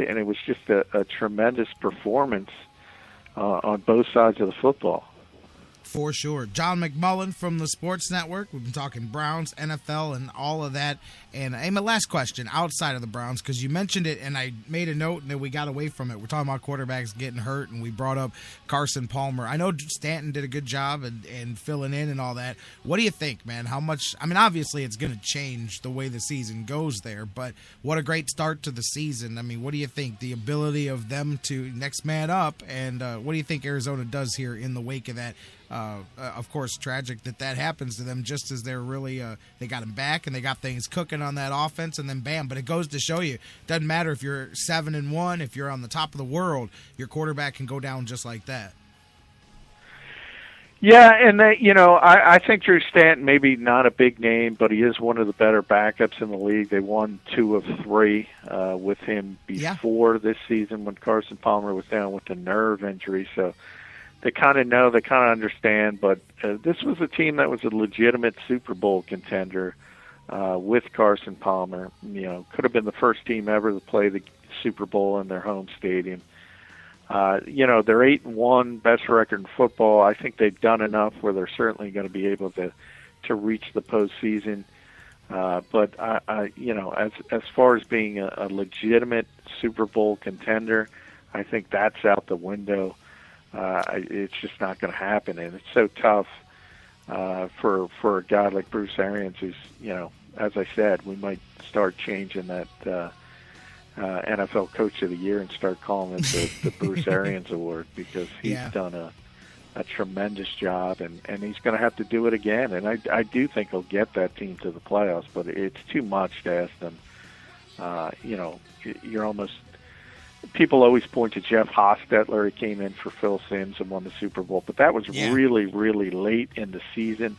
and it was just a tremendous performance on both sides of the football. For sure. John McMullen from the Sports Network. We've been talking Browns, NFL, and all of that. And my last question, outside of the Browns, because you mentioned it, and I made a note, and then we got away from it. We're talking about quarterbacks getting hurt, and we brought up Carson Palmer. I know Stanton did a good job and filling in and all that. What do you think, man? How much? I mean, obviously it's going to change the way the season goes there, but what a great start to the season. I mean, what do you think? The ability of them to next man up, and what do you think Arizona does here in the wake of that? Of course, tragic that happens to them just as they're really they got him back and they got things cooking on that offense, and then bam. But it goes to show you, it doesn't matter if you're 7-1, if you're on the top of the world, your quarterback can go down just like that. Yeah, and I think Drew Stanton, maybe not a big name, but he is one of the better backups in the league. They won 2 of 3 with him before this season when Carson Palmer was down with a nerve injury, so they kind of know, they kind of understand, but this was a team that was a legitimate Super Bowl contender with Carson Palmer. Could have been the first team ever to play the Super Bowl in their home stadium. They're 8-1, best record in football. I think they've done enough where they're certainly going to be able to reach the postseason. But as far as being a legitimate Super Bowl contender, I think that's out the window. It's just not going to happen, and it's so tough for a guy like Bruce Arians, who's, as I said, we might start changing that NFL Coach of the Year and start calling it the Bruce Arians Award, because he's done a tremendous job, and he's going to have to do it again. And I do think he'll get that team to the playoffs, but it's too much to ask them. You're almost. People always point to Jeff Hostetler. He came in for Phil Simms and won the Super Bowl, but that was really, really late in the season,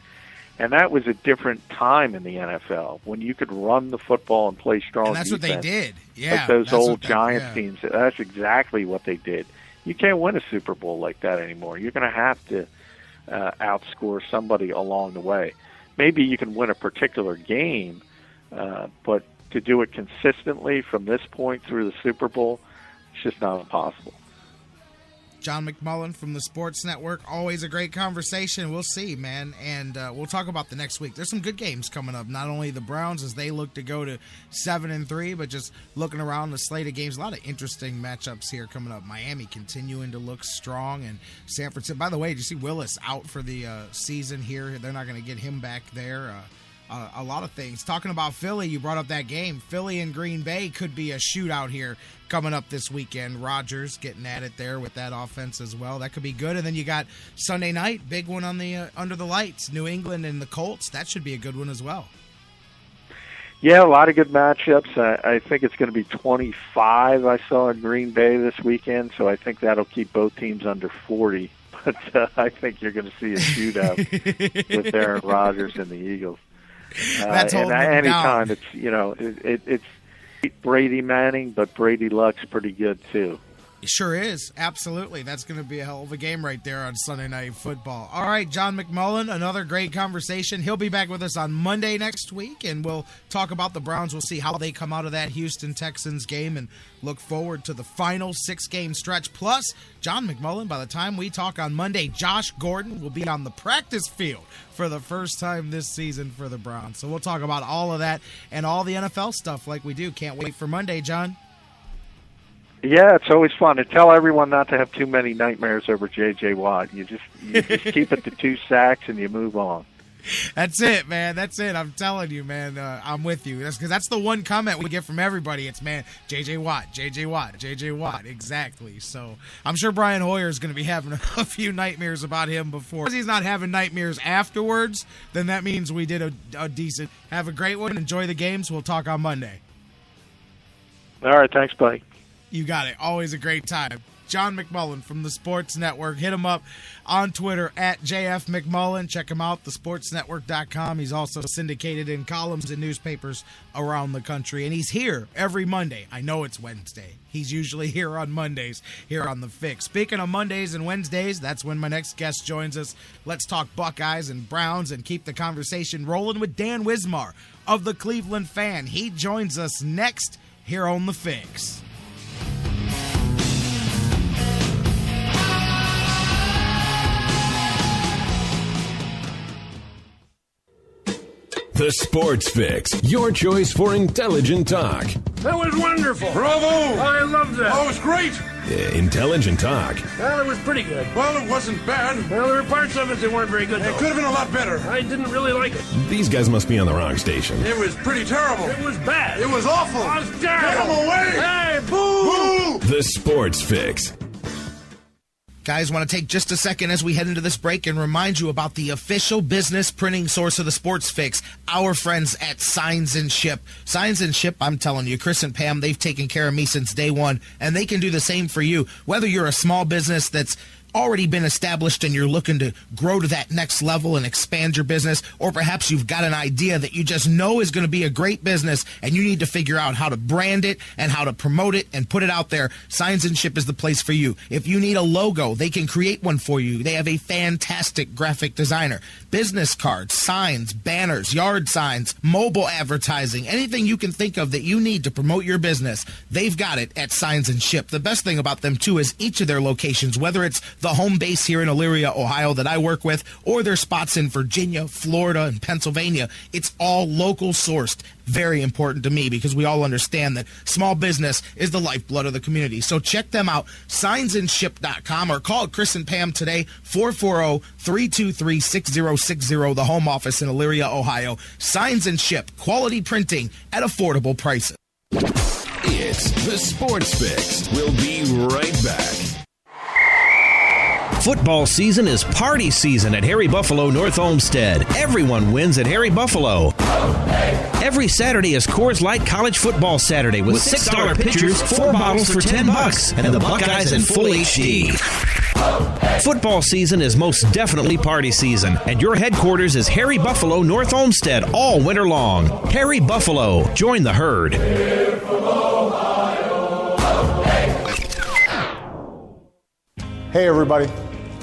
and that was a different time in the NFL when you could run the football and play strong. And that's defense, what they did. Yeah, like those old Giants teams. That's exactly what they did. You can't win a Super Bowl like that anymore. You're going to have to outscore somebody along the way. Maybe you can win a particular game, but to do it consistently from this point through the Super Bowl, it's just not possible. John McMullen from the Sports Network. Always a great conversation. We'll see, man. And we'll talk about the next week. There's some good games coming up. Not only the Browns as they look to go to 7-3, but just looking around the slate of games. A lot of interesting matchups here coming up. Miami continuing to look strong. And San Francisco. By the way, did you see Willis out for the season here? They're not going to get him back there. A lot of things. Talking about Philly, you brought up that game. Philly and Green Bay could be a shootout here coming up this weekend. Rodgers getting at it there with that offense as well. That could be good. And then you got Sunday night, big one on the under the lights, New England and the Colts. That should be a good one as well. Yeah, a lot of good matchups. I think it's going to be 25 I saw in Green Bay this weekend, so I think that'll keep both teams under 40. But I think you're going to see a shootout with Aaron Rodgers and the Eagles. That's holding them anytime down. It's Brady Manning, but Brady Luck's pretty good too. It sure is. Absolutely. That's going to be a hell of a game right there on Sunday Night Football. All right, John McMullen, another great conversation. He'll be back with us on Monday next week, and we'll talk about the Browns. We'll see how they come out of that Houston Texans game and look forward to the final 6-game stretch. Plus, John McMullen, by the time we talk on Monday, Josh Gordon will be on the practice field for the first time this season for the Browns. So we'll talk about all of that and all the NFL stuff like we do. Can't wait for Monday, John. Yeah, it's always fun. And tell everyone not to have too many nightmares over J.J. Watt. You just keep it to 2 sacks and you move on. That's it, man. That's it. I'm telling you, man. I'm with you. That's because that's the one comment we get from everybody. It's, man, J.J. Watt, J.J. Watt, J.J. Watt. Exactly. So I'm sure Brian Hoyer is going to be having a few nightmares about him before. If he's not having nightmares afterwards, then that means we did a decent. Have a great one. Enjoy the games. We'll talk on Monday. All right. Thanks, buddy. You got it. Always a great time. John McMullen from the Sports Network. Hit him up on Twitter at JF McMullen. Check him out, thesportsnetwork.com. He's also syndicated in columns in newspapers around the country. And he's here every Monday. I know it's Wednesday. He's usually here on Mondays, here on The Fix. Speaking of Mondays and Wednesdays, that's when my next guest joins us. Let's talk Buckeyes and Browns and keep the conversation rolling with Dan Wismar of the Cleveland Fan. He joins us next here on The Fix. The Sports Fix, your choice for intelligent talk. That was wonderful. Bravo! I loved that. Oh, it was great. Intelligent talk. Well, it was pretty good. Well, it wasn't bad. Well, there were parts of it that weren't very good, though. It could have been a lot better. I didn't really like it. These guys must be on the wrong station. It was pretty terrible. It was bad. It was awful. It was terrible. Get him away! Hey, boo! Boo! The Sports Fix. Guys, want to take just a second as we head into this break and remind you about the official business printing source of the Sports Fix, our friends at Signs and Ship. Signs and Ship, I'm telling you, Chris and Pam, they've taken care of me since day one, and they can do the same for you. Whether you're a small business that's already been established and you're looking to grow to that next level and expand your business, or perhaps you've got an idea that you just know is going to be a great business and you need to figure out how to brand it and how to promote it and put it out there, Signs and Ship is the place for you. If you need a logo, they can create one for you. They have a fantastic graphic designer. Business cards, signs, banners, yard signs, mobile advertising, anything you can think of that you need to promote your business, they've got it at Signs and Ship. The best thing about them, too, is each of their locations, whether it's the home base here in Elyria, Ohio that I work with, or their spots in Virginia, Florida, and Pennsylvania, it's all local sourced. Very important to me because we all understand that small business is the lifeblood of the community. So check them out, signsandship.com, or call Chris and Pam today, 440-323-6060, the home office in Elyria, Ohio. Signs and Ship, quality printing at affordable prices. It's the Sports Fix. We'll be right back. Football season is party season at Harry Buffalo North Olmsted. Everyone wins at Harry Buffalo. Every Saturday is Coors Light College Football Saturday with $6 pitchers, 4 bottles for $10, and the Buckeyes in full HD. Football season is most definitely party season, and your headquarters is Harry Buffalo North Olmsted all winter long. Harry Buffalo, join the herd. Hey everybody,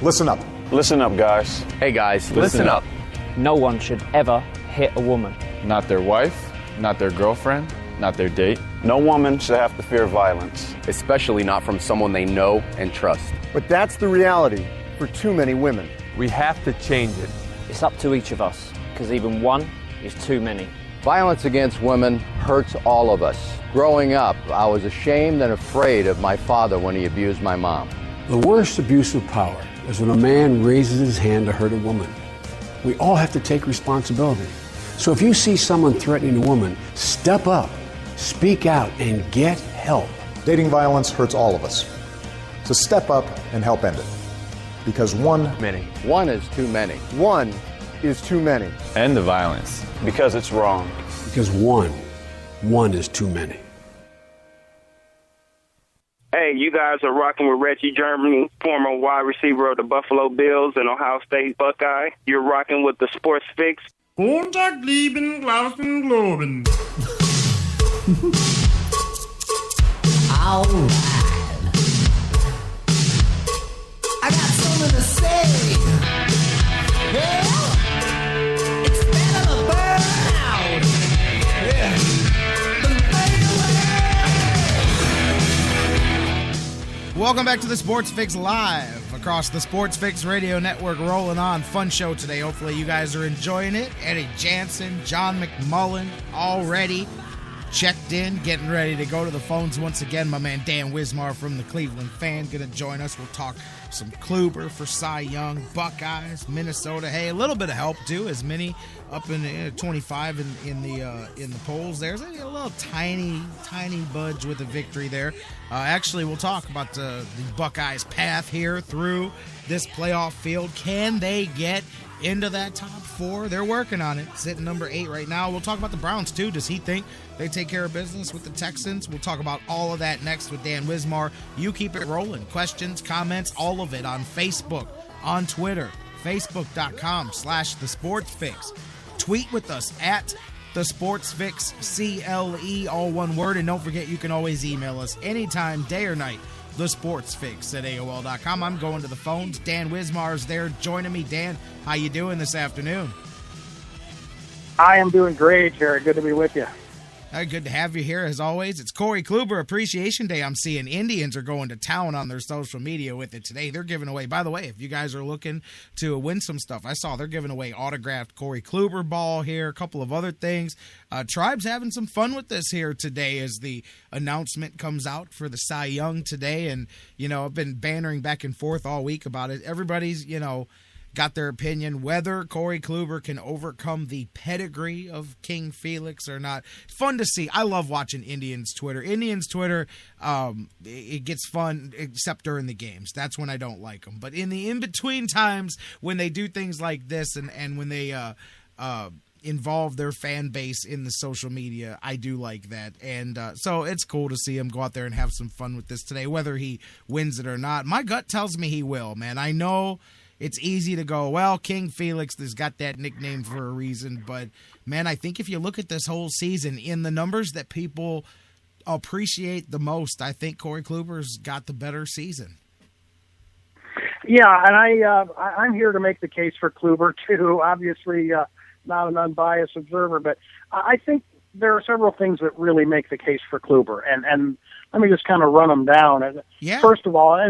listen up. Listen up, guys. Hey guys, listen up. No one should ever hit a woman. Not their wife, not their girlfriend, not their date. No woman should have to fear violence, especially not from someone they know and trust. But that's the reality for too many women. We have to change it. It's up to each of us, because even one is too many. Violence against women hurts all of us. Growing up, I was ashamed and afraid of my father when he abused my mom. The worst abuse of power is when a man raises his hand to hurt a woman. We all have to take responsibility. So if you see someone threatening a woman, step up, speak out, and get help. Dating violence hurts all of us. So step up and help end it. Because one is too many. One is too many. End the violence. Because it's wrong. Because one is too many. Hey, you guys are rocking with Reggie Germany, former wide receiver of the Buffalo Bills and Ohio State Buckeye. You're rocking with the Sports Fix. Kontakt lieben, glauben, globen. All right. I got something to say. Yeah. It's better to burn out. Yeah. Welcome back to the Sports Fix live across the Sports Fix Radio Network. Rolling on. Fun show today. Hopefully you guys are enjoying it. Eddy, Jansen, John McMullen already checked in, getting ready to go to the phones once again. My man Dan Wismar from the Cleveland Fan going to join us. We'll talk some Kluber for Cy Young, Buckeyes, Minnesota. Hey, a little bit of help too, as Minny up in 25 in the polls. There's a little tiny budge with a victory there. Actually, we'll talk about the Buckeyes' path here through this playoff field. Can they get into that top 4? They're working on it. Sitting number 8 right now. We'll talk about the Browns too. Does he think they take care of business with the Texans? We'll talk about all of that next with Dan Wismar. You keep it rolling. Questions, comments, all of it on Facebook, on Twitter, facebook.com/thesportsfix. Tweet with us at The Sports Fix, CLE, all one word. And don't forget, you can always email us anytime, day or night, thesportsfix@AOL.com. I'm going to the phones. Dan Wismar's there joining me. Dan, how you doing this afternoon? I am doing great, Jared. Good to be with you. Good to have you here, as always. It's Corey Kluber Appreciation Day. I'm seeing Indians are going to town on their social media with it today. They're giving away, by the way, if you guys are looking to win some stuff, I saw they're giving away autographed Corey Kluber ball here, a couple of other things. Tribe's having some fun with this here today as the announcement comes out for the Cy Young today. And, I've been bantering back and forth all week about it. Everybody's, got their opinion whether Corey Kluber can overcome the pedigree of King Felix or not. Fun to see. I love watching Indians Twitter. It gets fun except during the games. That's when I don't like them. But in the in-between times when they do things like this and when they involve their fan base in the social media, I do like that. And so it's cool to see him go out there and have some fun with this today, whether he wins it or not. My gut tells me he will, man. I know it's easy to go, well, King Felix has got that nickname for a reason. But, man, I think if you look at this whole season, in the numbers that people appreciate the most, I think Corey Kluber's got the better season. Yeah, and I'm here to make the case for Kluber, too. Obviously, not an unbiased observer, but I think there are several things that really make the case for Kluber. And let me just kind of run them down. Yeah. First of all,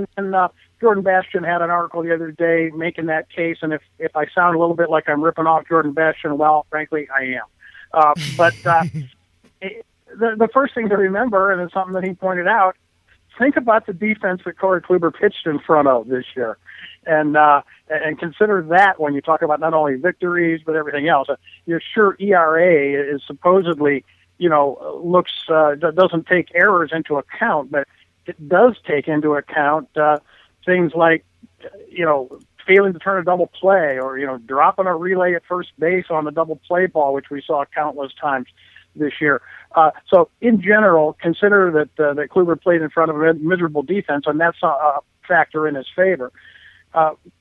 Jordan Bastian had an article the other day making that case, and if I sound a little bit like I'm ripping off Jordan Bastian, well, frankly, I am. The first thing to remember, and it's something that he pointed out, think about the defense that Corey Kluber pitched in front of this year, and consider that when you talk about not only victories but everything else. You're sure ERA is supposedly, doesn't take errors into account, but it does take into account things like, failing to turn a double play or, dropping a relay at first base on the double play ball, which we saw countless times this year. So in general, consider that Kluber played in front of a miserable defense, and that's a factor in his favor.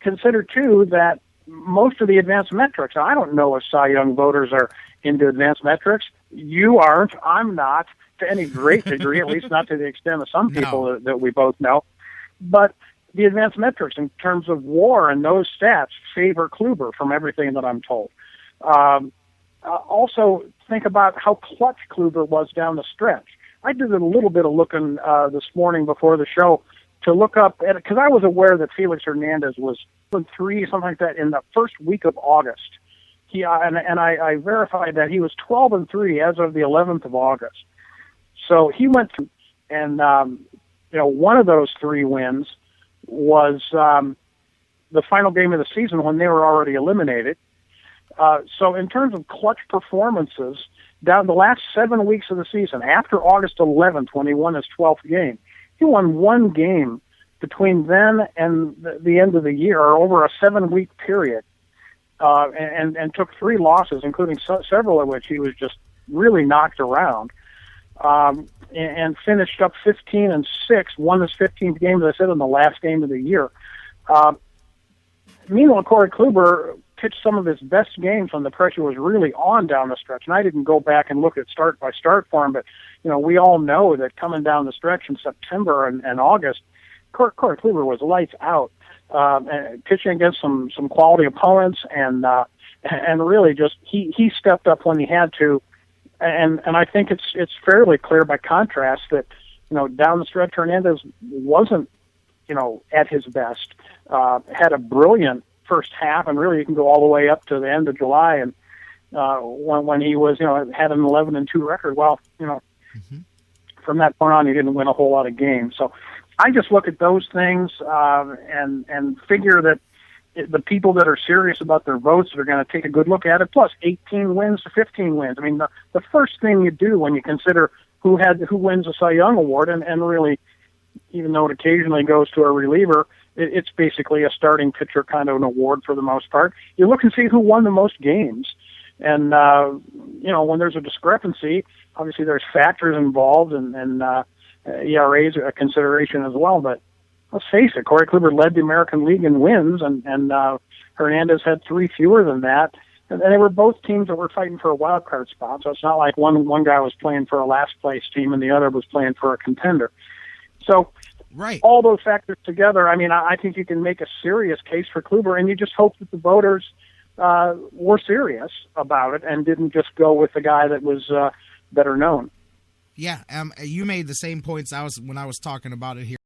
Consider, too, that most of the advanced metrics, I don't know if Cy Young voters are into advanced metrics. You aren't. I'm not, to any great degree, at least not to the extent of some people that we both know. But the advanced metrics in terms of WAR and those stats favor Kluber from everything that I'm told. Also, think about how clutch Kluber was down the stretch. I did a little bit of looking this morning before the show to look up, because I was aware that Felix Hernandez was 3, something like that, in the first week of August. I verified that he was 12-3 as of the 11th of August. So he went through, and one of those 3 wins was the final game of the season when they were already eliminated. So in terms of clutch performances, down the last 7 weeks of the season, after August 11th when he won his 12th game, he won 1 game between then and the end of the year, or over a 7-week period, and took 3 losses, including several of which he was just really knocked around. And finished up 15-6, won his 15th game, as I said, in the last game of the year. Meanwhile, Corey Kluber pitched some of his best games when the pressure was really on down the stretch. And I didn't go back and look at start-by-start for him, but we all know that coming down the stretch in September and August, Corey Kluber was lights out, pitching against some quality opponents, and really just he stepped up when he had to. And I think it's fairly clear by contrast that, down the stretch, Hernandez wasn't, at his best. Had a brilliant first half, and really you can go all the way up to the end of July, and when he was, had an 11-2 record. Well, from that point on, he didn't win a whole lot of games. So I just look at those things and figure that the people that are serious about their votes are going to take a good look at it. Plus, 18 wins to 15 wins. I mean, the first thing you do when you consider who wins a Cy Young Award, and really, even though it occasionally goes to a reliever, it's basically a starting pitcher kind of an award for the most part. You look and see who won the most games. And, when there's a discrepancy, obviously there's factors involved, and ERA is a consideration as well. But let's face it, Corey Kluber led the American League in wins, and Hernandez had 3 fewer than that. And they were both teams that were fighting for a wild card spot. So it's not like one guy was playing for a last place team and the other was playing for a contender. So all those factors together, I mean, I think you can make a serious case for Kluber, and you just hope that the voters were serious about it and didn't just go with the guy that was better known. Yeah, you made the same points when I was talking about it here.